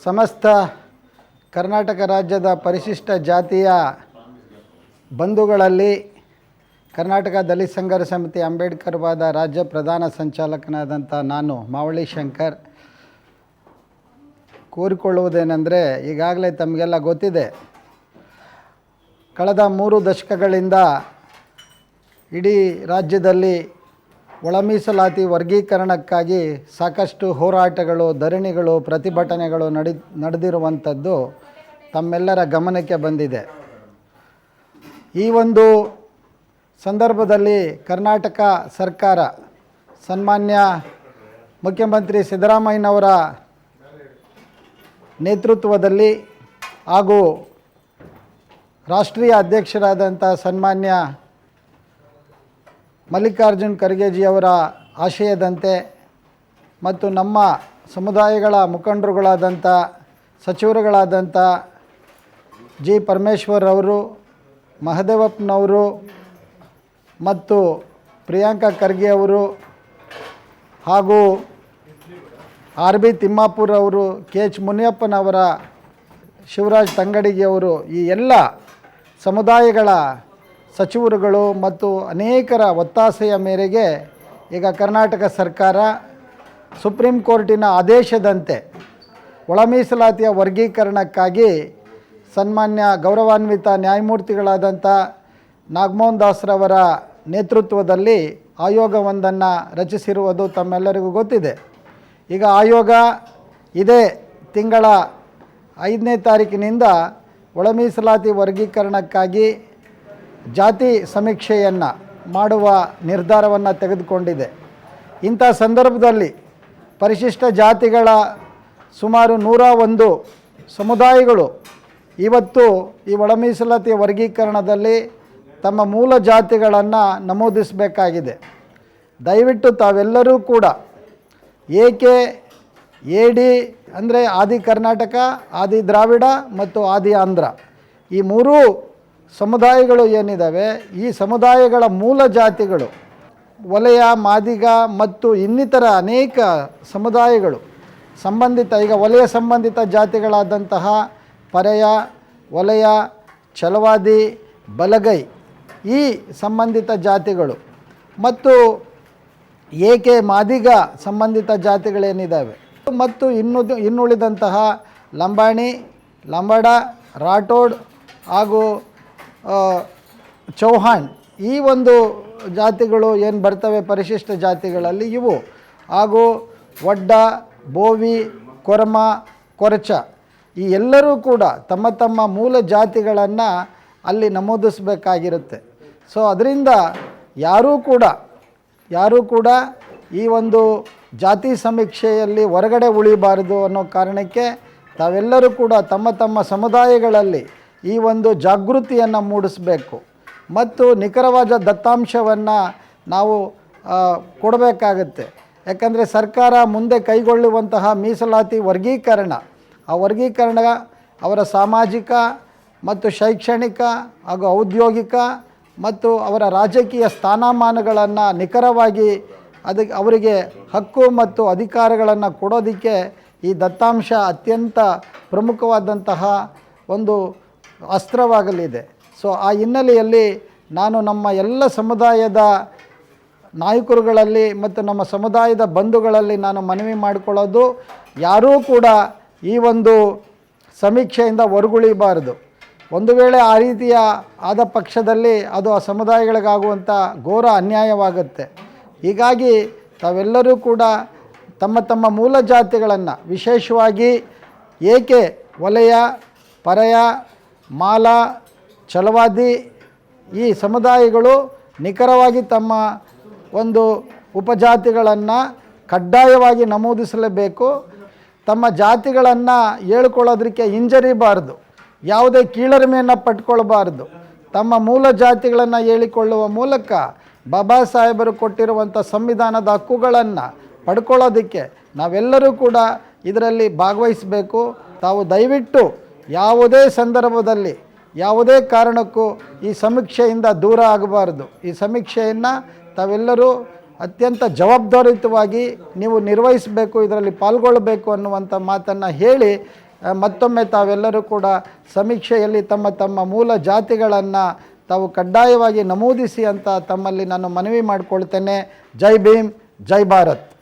ಸಮಸ್ತ ಕರ್ನಾಟಕ ರಾಜ್ಯದ ಪರಿಶಿಷ್ಟ ಜಾತಿಯ ಬಂಧುಗಳಲ್ಲಿ ಕರ್ನಾಟಕ ದಲಿತ ಸಂಘರ್ಷ ಸಮಿತಿ ಅಂಬೇಡ್ಕರ್ ವಾದ ರಾಜ್ಯ ಪ್ರಧಾನ ಸಂಚಾಲಕನಾದಂಥ ನಾನು ಮಾವಳ್ಳಿ ಶಂಕರ್ ಕೋರಿಕೊಳ್ಳುವುದೇನೆಂದರೆ, ಈಗಾಗಲೇ ತಮಗೆಲ್ಲ ಗೊತ್ತಿದೆ, ಕಳೆದ 3 ದಶಕಗಳಿಂದ ಇಡೀ ರಾಜ್ಯದಲ್ಲಿ ಒಳ ಮೀಸಲಾತಿ ವರ್ಗೀಕರಣಕ್ಕಾಗಿ ಸಾಕಷ್ಟು ಹೋರಾಟಗಳು, ಧರಣಿಗಳು, ಪ್ರತಿಭಟನೆಗಳು ನಡೆದಿರುವಂಥದ್ದು ತಮ್ಮೆಲ್ಲರ ಗಮನಕ್ಕೆ ಬಂದಿದೆ. ಈ ಒಂದು ಸಂದರ್ಭದಲ್ಲಿ ಕರ್ನಾಟಕ ಸರ್ಕಾರ ಸನ್ಮಾನ್ಯ ಮುಖ್ಯಮಂತ್ರಿ ಸಿದ್ದರಾಮಯ್ಯನವರ ನೇತೃತ್ವದಲ್ಲಿ ಹಾಗೂ ರಾಷ್ಟ್ರೀಯ ಅಧ್ಯಕ್ಷರಾದಂಥ ಸನ್ಮಾನ್ಯ ಮಲ್ಲಿಕಾರ್ಜುನ್ ಖರ್ಗೆಜಿಯವರ ಆಶಯದಂತೆ ಮತ್ತು ನಮ್ಮ ಸಮುದಾಯಗಳ ಮುಖಂಡರುಗಳಾದಂಥ ಸಚಿವರುಗಳಾದಂಥ ಜಿ ಪರಮೇಶ್ವರ್ ಅವರು, ಮಹದೇವಪ್ಪನವರು ಮತ್ತು ಪ್ರಿಯಾಂಕಾ ಖರ್ಗೆ ಅವರು ಹಾಗೂ ಆರ್ ಬಿ ತಿಮ್ಮಾಪುರ್ ಅವರು, ಕೆ ಎಚ್ ಮುನಿಯಪ್ಪನವರ, ಶಿವರಾಜ್ ತಂಗಡಿಗೆಯವರು, ಈ ಎಲ್ಲ ಸಮುದಾಯಗಳ ಸಚಿವರುಗಳು ಮತ್ತು ಅನೇಕರ ಒತ್ತಾಸೆಯ ಮೇರೆಗೆ ಈಗ ಕರ್ನಾಟಕ ಸರ್ಕಾರ ಸುಪ್ರೀಂ ಕೋರ್ಟಿನ ಆದೇಶದಂತೆ ಒಳ ಮೀಸಲಾತಿಯ ವರ್ಗೀಕರಣಕ್ಕಾಗಿ ಸನ್ಮಾನ್ಯ ಗೌರವಾನ್ವಿತ ನ್ಯಾಯಮೂರ್ತಿಗಳಾದಂಥ ನಾಗಮೋಹನ್ ದಾಸ್ರವರ ನೇತೃತ್ವದಲ್ಲಿ ಆಯೋಗವೊಂದನ್ನು ರಚಿಸಿರುವುದು ತಮ್ಮೆಲ್ಲರಿಗೂ ಗೊತ್ತಿದೆ. ಈಗ ಆಯೋಗ ಇದೇ ತಿಂಗಳ 5ನೇ ತಾರೀಕಿನಿಂದ ಒಳ ಮೀಸಲಾತಿ ವರ್ಗೀಕರಣಕ್ಕಾಗಿ ಜಾತಿ ಸಮೀಕ್ಷೆಯನ್ನು ಮಾಡುವ ನಿರ್ಧಾರವನ್ನು ತೆಗೆದುಕೊಂಡಿದೆ. ಇಂಥ ಸಂದರ್ಭದಲ್ಲಿ ಪರಿಶಿಷ್ಟ ಜಾತಿಗಳ ಸುಮಾರು 101 ಸಮುದಾಯಗಳು ಇವತ್ತು ಈ ಒಳ ಮೀಸಲಾತಿ ವರ್ಗೀಕರಣದಲ್ಲಿ ತಮ್ಮ ಮೂಲ ಜಾತಿಗಳನ್ನು ನಮೂದಿಸಬೇಕಾಗಿದೆ. ದಯವಿಟ್ಟು ತಾವೆಲ್ಲರೂ ಕೂಡ AD ಅಂದರೆ ಆದಿ ಕರ್ನಾಟಕ, ಆದಿ ದ್ರಾವಿಡ ಮತ್ತು ಆದಿ ಆಂಧ್ರ, ಈ 3 ಸಮುದಾಯಗಳು ಏನಿದ್ದಾವೆ, ಈ ಸಮುದಾಯಗಳ ಮೂಲ ಜಾತಿಗಳು ವಲಯ, ಮಾದಿಗ ಮತ್ತು ಇನ್ನಿತರ ಅನೇಕ ಸಮುದಾಯಗಳು ಸಂಬಂಧಿತ, ಈಗ ವಲಯ ಸಂಬಂಧಿತ ಜಾತಿಗಳಾದಂತಹ ಪರೆಯ, ವಲಯ, ಛಲವಾದಿ, ಬಲಗೈ, ಈ ಸಂಬಂಧಿತ ಜಾತಿಗಳು ಮತ್ತು ಮಾದಿಗ ಸಂಬಂಧಿತ ಜಾತಿಗಳೇನಿದ್ದಾವೆ ಮತ್ತು ಇನ್ನುಳಿದಂತಹ ಲಂಬಾಣಿ, ಲಂಬಡ, ರಾಠೋಡ್ ಹಾಗೂ ಚೌಹಾಣ್, ಈ ಒಂದು ಜಾತಿಗಳು ಏನು ಬರ್ತವೆ ಪರಿಶಿಷ್ಟ ಜಾತಿಗಳಲ್ಲಿ ಇವು, ಹಾಗೂ ಒಡ್ಡ, ಬೋವಿ, ಕೊರಮ, ಕೊರಚ, ಈ ಎಲ್ಲರೂ ಕೂಡ ತಮ್ಮ ತಮ್ಮ ಮೂಲ ಜಾತಿಗಳನ್ನು ಅಲ್ಲಿ ನಮೂದಿಸಬೇಕಾಗಿರುತ್ತೆ. ಸೊ ಅದರಿಂದ ಯಾರೂ ಕೂಡ ಈ ಒಂದು ಜಾತಿ ಸಮೀಕ್ಷೆಯಲ್ಲಿ ಹೊರಗಡೆ ಉಳಿಬಾರದು ಅನ್ನೋ ಕಾರಣಕ್ಕೆ ತಾವೆಲ್ಲರೂ ಕೂಡ ತಮ್ಮ ತಮ್ಮ ಸಮುದಾಯಗಳಲ್ಲಿ ಈ ಒಂದು ಜಾಗೃತಿಯನ್ನು ಮೂಡಿಸಬೇಕು ಮತ್ತು ನಿಖರವಾದ ದತ್ತಾಂಶವನ್ನು ನಾವು ಕೊಡಬೇಕಾಗತ್ತೆ. ಯಾಕಂದರೆ ಸರ್ಕಾರ ಮುಂದೆ ಕೈಗೊಳ್ಳುವಂತಹ ಮೀಸಲಾತಿ ವರ್ಗೀಕರಣ, ಆ ವರ್ಗೀಕರಣ ಅವರ ಸಾಮಾಜಿಕ ಮತ್ತು ಶೈಕ್ಷಣಿಕ ಹಾಗೂ ಔದ್ಯೋಗಿಕ ಮತ್ತು ಅವರ ರಾಜಕೀಯ ಸ್ಥಾನಮಾನಗಳನ್ನು ನಿಖರವಾಗಿ ಅವರಿಗೆ ಹಕ್ಕು ಮತ್ತು ಅಧಿಕಾರಗಳನ್ನು ಕೊಡೋದಕ್ಕೆ ಈ ದತ್ತಾಂಶ ಅತ್ಯಂತ ಪ್ರಮುಖವಾದಂತಹ ಒಂದು ಅಸ್ತ್ರವಾಗಲಿದೆ. ಸೊ ಆ ಹಿನ್ನೆಲೆಯಲ್ಲಿ ನಾನು ನಮ್ಮ ಎಲ್ಲ ಸಮುದಾಯದ ನಾಯಕರುಗಳಲ್ಲಿ ಮತ್ತು ನಮ್ಮ ಸಮುದಾಯದ ಬಂಧುಗಳಲ್ಲಿ ನಾನು ಮನವಿ ಮಾಡಿಕೊಳ್ಳೋದು, ಯಾರೂ ಕೂಡ ಈ ಒಂದು ಸಮೀಕ್ಷೆಯಿಂದ ಹೊರಗುಳಿಬಾರದು. ಒಂದು ವೇಳೆ ಆ ರೀತಿಯ ಆದ ಪಕ್ಷದಲ್ಲಿ ಅದು ಆ ಸಮುದಾಯಗಳಿಗಾಗುವಂಥ ಘೋರ ಅನ್ಯಾಯವಾಗುತ್ತೆ. ಹೀಗಾಗಿ ತಾವೆಲ್ಲರೂ ಕೂಡ ತಮ್ಮ ತಮ್ಮ ಮೂಲ ಜಾತಿಗಳನ್ನು, ವಿಶೇಷವಾಗಿ ವಲಯ, ಪರೆಯ, ಮಾಲ, ಛಲವಾದಿ, ಈ ಸಮುದಾಯಗಳು ನಿಖರವಾಗಿ ತಮ್ಮ ಒಂದು ಉಪಜಾತಿಗಳನ್ನು ಕಡ್ಡಾಯವಾಗಿ ನಮೂದಿಸಲೇಬೇಕು. ತಮ್ಮ ಜಾತಿಗಳನ್ನು ಹೇಳ್ಕೊಳ್ಳೋದಕ್ಕೆ ಹಿಂಜರಿಬಾರ್ದು, ಯಾವುದೇ ಕೀಳರಿಮೆಯನ್ನು ಪಟ್ಕೊಳ್ಬಾರ್ದು. ತಮ್ಮ ಮೂಲ ಜಾತಿಗಳನ್ನು ಹೇಳಿಕೊಳ್ಳುವ ಮೂಲಕ ಬಾಬಾ ಸಾಹೇಬರು ಕೊಟ್ಟಿರುವಂಥ ಸಂವಿಧಾನದ ಹಕ್ಕುಗಳನ್ನು ಪಡ್ಕೊಳ್ಳೋದಕ್ಕೆ ನಾವೆಲ್ಲರೂ ಕೂಡ ಇದರಲ್ಲಿ ಭಾಗವಹಿಸಬೇಕು. ತಾವು ದಯವಿಟ್ಟು ಯಾವುದೇ ಸಂದರ್ಭದಲ್ಲಿ ಯಾವುದೇ ಕಾರಣಕ್ಕೂ ಈ ಸಮೀಕ್ಷೆಯಿಂದ ದೂರ ಆಗಬಾರ್ದು. ಈ ಸಮೀಕ್ಷೆಯನ್ನು ತಾವೆಲ್ಲರೂ ಅತ್ಯಂತ ಜವಾಬ್ದಾರಿಯುತವಾಗಿ ನೀವು ನಿರ್ವಹಿಸಬೇಕು, ಇದರಲ್ಲಿ ಪಾಲ್ಗೊಳ್ಳಬೇಕು ಅನ್ನುವಂಥ ಮಾತನ್ನು ಹೇಳಿ ಮತ್ತೊಮ್ಮೆ ತಾವೆಲ್ಲರೂ ಕೂಡ ಸಮೀಕ್ಷೆಯಲ್ಲಿ ತಮ್ಮ ತಮ್ಮ ಮೂಲ ಜಾತಿಗಳನ್ನು ತಾವು ಕಡ್ಡಾಯವಾಗಿ ನಮೂದಿಸಿ ಅಂತ ತಮ್ಮಲ್ಲಿ ನಾನು ಮನವಿ ಮಾಡಿಕೊಳ್ತೇನೆ. ಜೈ ಭೀಮ್, ಜೈ ಭಾರತ್.